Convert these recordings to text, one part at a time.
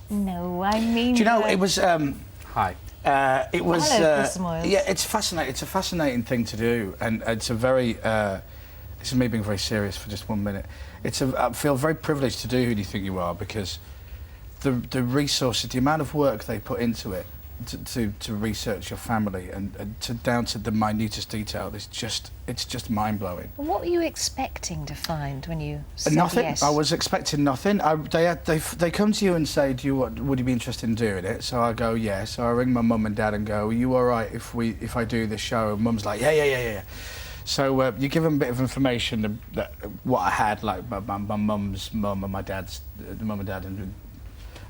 No, I mean... Do you know, it was... Hi. It was... Hello, Chris Moyles. Yeah, it's fascinating. It's a fascinating thing to do, and it's a very... this is me being very serious for just 1 minute. I feel very privileged to do Who Do You Think You Are, because the resources, the amount of work they put into it to research your family and down to the minutest detail, it's just mind-blowing. What were you expecting to find when you said nothing. yes? I was expecting nothing. They come to you and say, would you be interested in doing it? So I go, yes. So I ring my mum and dad and go, are you all right if I do this show? And mum's like, yeah. So you give them a bit of information that what I had, like my mum's mum and my dad's mum and dad,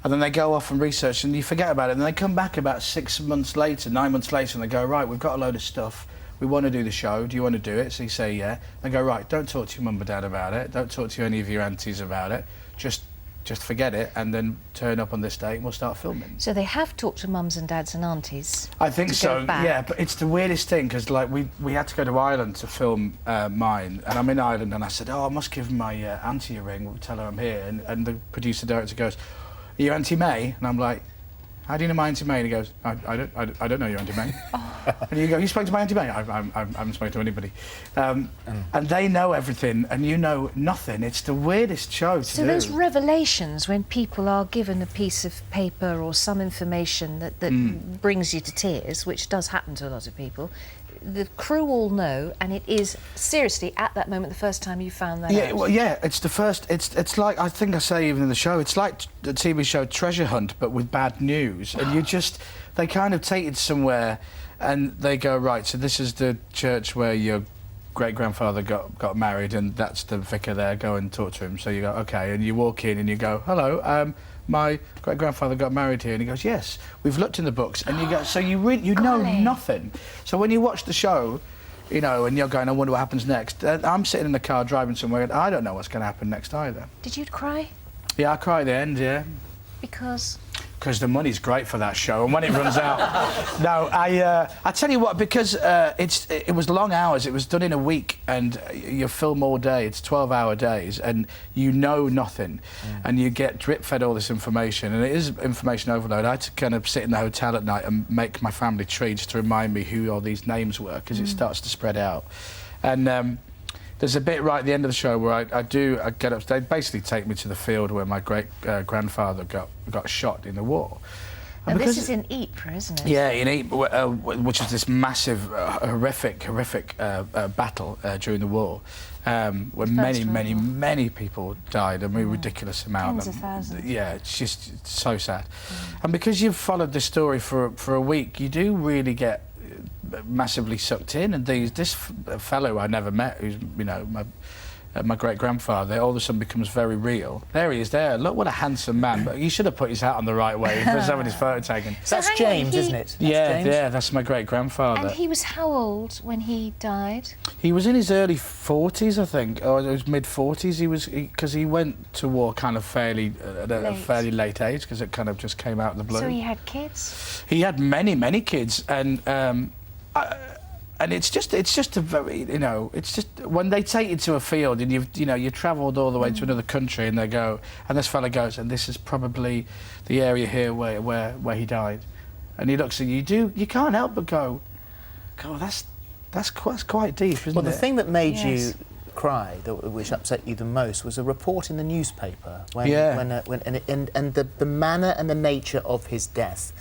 and then they go off and research, and you forget about it. And they come back about 6 months later, 9 months later, and they go, right, we've got a load of stuff. We want to do the show. Do you want to do it? So you say, yeah. They go, right, don't talk to your mum and dad about it. Don't talk to any of your aunties about it. Just forget it, and then turn up on this date, and we'll start filming. So they have talked to mums and dads and aunties. I think so. Go back. Yeah, but it's the weirdest thing, because like we had to go to Ireland to film mine, and I'm in Ireland, and I said, I must give my auntie a ring. We'll tell her I'm here, and the producer director goes, are you Auntie May? And I'm like, how do you know my Auntie May? And he goes, I don't know your Auntie May. And you go, you spoke to my Auntie May? I haven't spoken to anybody. And they know everything, and you know nothing. It's the weirdest show to do. So those revelations, when people are given a piece of paper or some information that brings you to tears, which does happen to a lot of people, the crew all know, and it is seriously at that moment the first time you found that out. Well, yeah, it's the first. It's like, I think I say even in the show, it's like the TV show Treasure Hunt, but with bad news. And they kind of take it somewhere, and they go, right, so this is the church where your great-grandfather got married, and that's the vicar there. Go and talk to him. So you go, okay, and you walk in and you go, hello, my great-grandfather got married here, and he goes, yes, we've looked in the books, and you go, so you know nothing. So when you watch the show, you know, and you're going, I wonder what happens next. I'm sitting in the car driving somewhere, and I don't know what's going to happen next either. Did you cry? Yeah, I cry at the end, yeah. Because the money's great for that show, and when it runs out... No, I tell you what, because it was long hours, it was done in a week, and you film all day, it's 12-hour days, and you know nothing, and you get drip-fed all this information, and it is information overload. I had to kind of sit in the hotel at night and make my family treats to remind me who all these names were, because it starts to spread out. And there's a bit right at the end of the show where I get up. They basically take me to the field where my great-grandfather got shot in the war. And this is in Ypres, isn't it? Yeah, in Ypres, which is this massive, horrific battle during the war, where many people died, a ridiculous amount. Tens of thousands. Yeah, it's just so sad. And because you've followed this story for a week, you do really get massively sucked in, and this fellow I never met, who's, you know, my great-grandfather, all of a sudden becomes very real. There he is there. Look, what a handsome man. But he should have put his hat on the right way for having his photo taken. So that's James, isn't it? Yeah, that's my great-grandfather. And he was how old when he died? He was in his early 40s, I think, or his mid-40s. Because he went to war kind of at a fairly late age, because it kind of just came out of the blue. So he had kids? He had many kids, and it's just a very, you know, it's just when they take you to a field and you travelled all the way to another country, and they go, and this fella goes, and this is probably the area here where he died, and he looks at you, you can't help but go, that's quite deep, isn't it? Well, the thing that made you cry, which upset you the most, was a report in the newspaper and the manner and the nature of his death.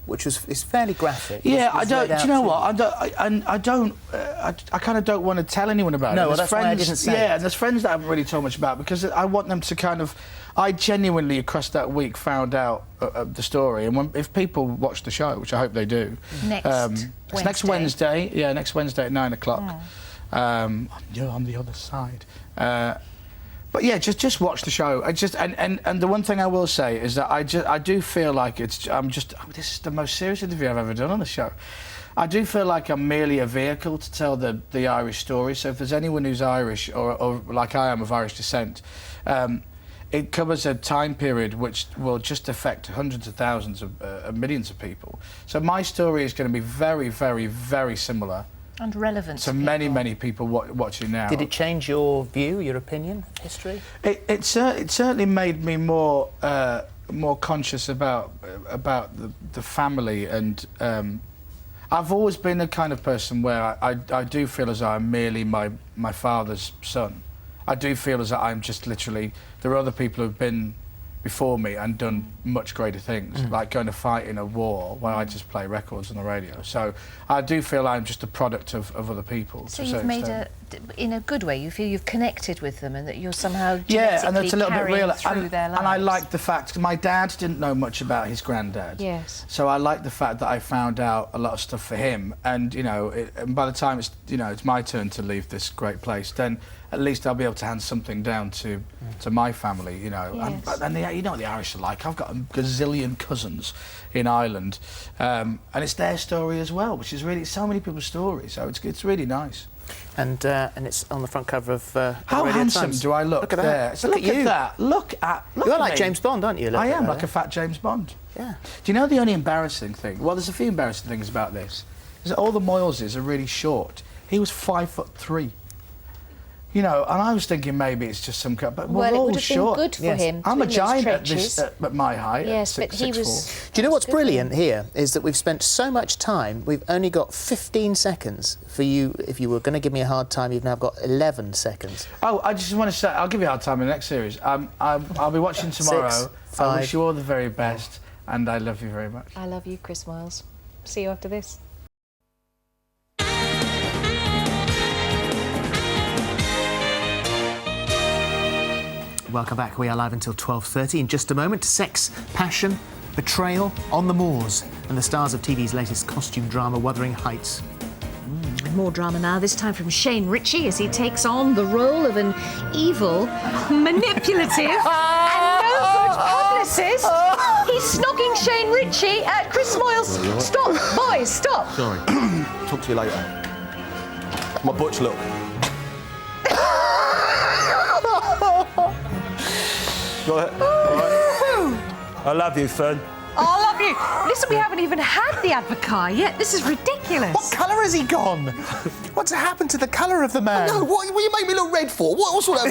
Which is fairly graphic. Yeah, I don't. Do you know what? I kind of don't want to tell anyone about it. No, well, that's why I didn't say. Yeah, and there's friends that I haven't really told much about, because I want them to kind of. I genuinely, across that week, found out the story, and if people watch the show, which I hope they do, it's next Wednesday. Yeah, next Wednesday at 9 o'clock. You're on the other side. But yeah, just watch the show. And the one thing I will say is that I do feel like this is the most serious interview I've ever done on the show. I do feel like I'm merely a vehicle to tell the Irish story. So if there's anyone who's Irish or like I am of Irish descent, it covers a time period which will just affect hundreds of thousands of millions of people. So my story is going to be very, very, very similar. And relevant to many people watching now. Did it change your view, your opinion of history? It certainly made me more more conscious about the family, and I've always been the kind of person where I do feel as though I'm merely my father's son. I do feel as though I'm just literally, there are other people who've been before me and done much greater things, like going to fight in a war where I just play records on the radio. So I do feel I'm just a product of other people. So you've made in a good way, you feel you've connected with them and that you're somehow and that's a little bit real through their lives. And I like the fact, my dad didn't know much about his granddad. Yes. So I like the fact that I found out a lot of stuff for him, and and by the time it's my turn to leave this great place, then at least I'll be able to hand something down to my family, Yes. and you know what the Irish are like. I've got a gazillion cousins in Ireland, and it's their story as well, which is really so many people's stories. So it's really nice. And it's on the front cover of How Radio handsome Times. do I look? Look at there. that. So Look at that. Look at You're like me. James Bond, aren't you? I am like a fat James Bond. Yeah. Do you know the only embarrassing thing? Well, there's a few embarrassing things about this. Is that all the Moyleses are really short. He was 5'3". And I was thinking maybe it's just some cut, but we're all it would have short. been good for him. I'm a in those giant at trenches. at my height. Yes, at but he 6'4". was. Do you know what's Good for brilliant him. here is that we've spent so much time, we've only got 15 seconds for you. If you were going to give me a hard time, you've now got 11 seconds. Oh, I just want to say, I'll give you a hard time in the next series. I'll be watching tomorrow. 6, I 5. wish you all the very best, and I love you very much. I love you, Chris Moyles. See you after this. Welcome back. We are live until 12:30. In just a moment, sex, passion, betrayal on the moors, and the stars of TV's latest costume drama, Wuthering Heights. More drama now, this time from Shane Ritchie as he takes on the role of an evil, manipulative and no-good publicist. He's snogging Shane Ritchie at Chris Moyles. Stop, boys, stop. Sorry. Talk to you later. My butch look. Got it? All right. I love you, Fern. Oh, I love you. Listen, we haven't even had the advocate yet. This is ridiculous. What colour has he gone? What's happened to the colour of the man? No, what you make me look red for? What's all that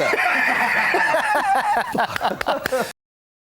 about?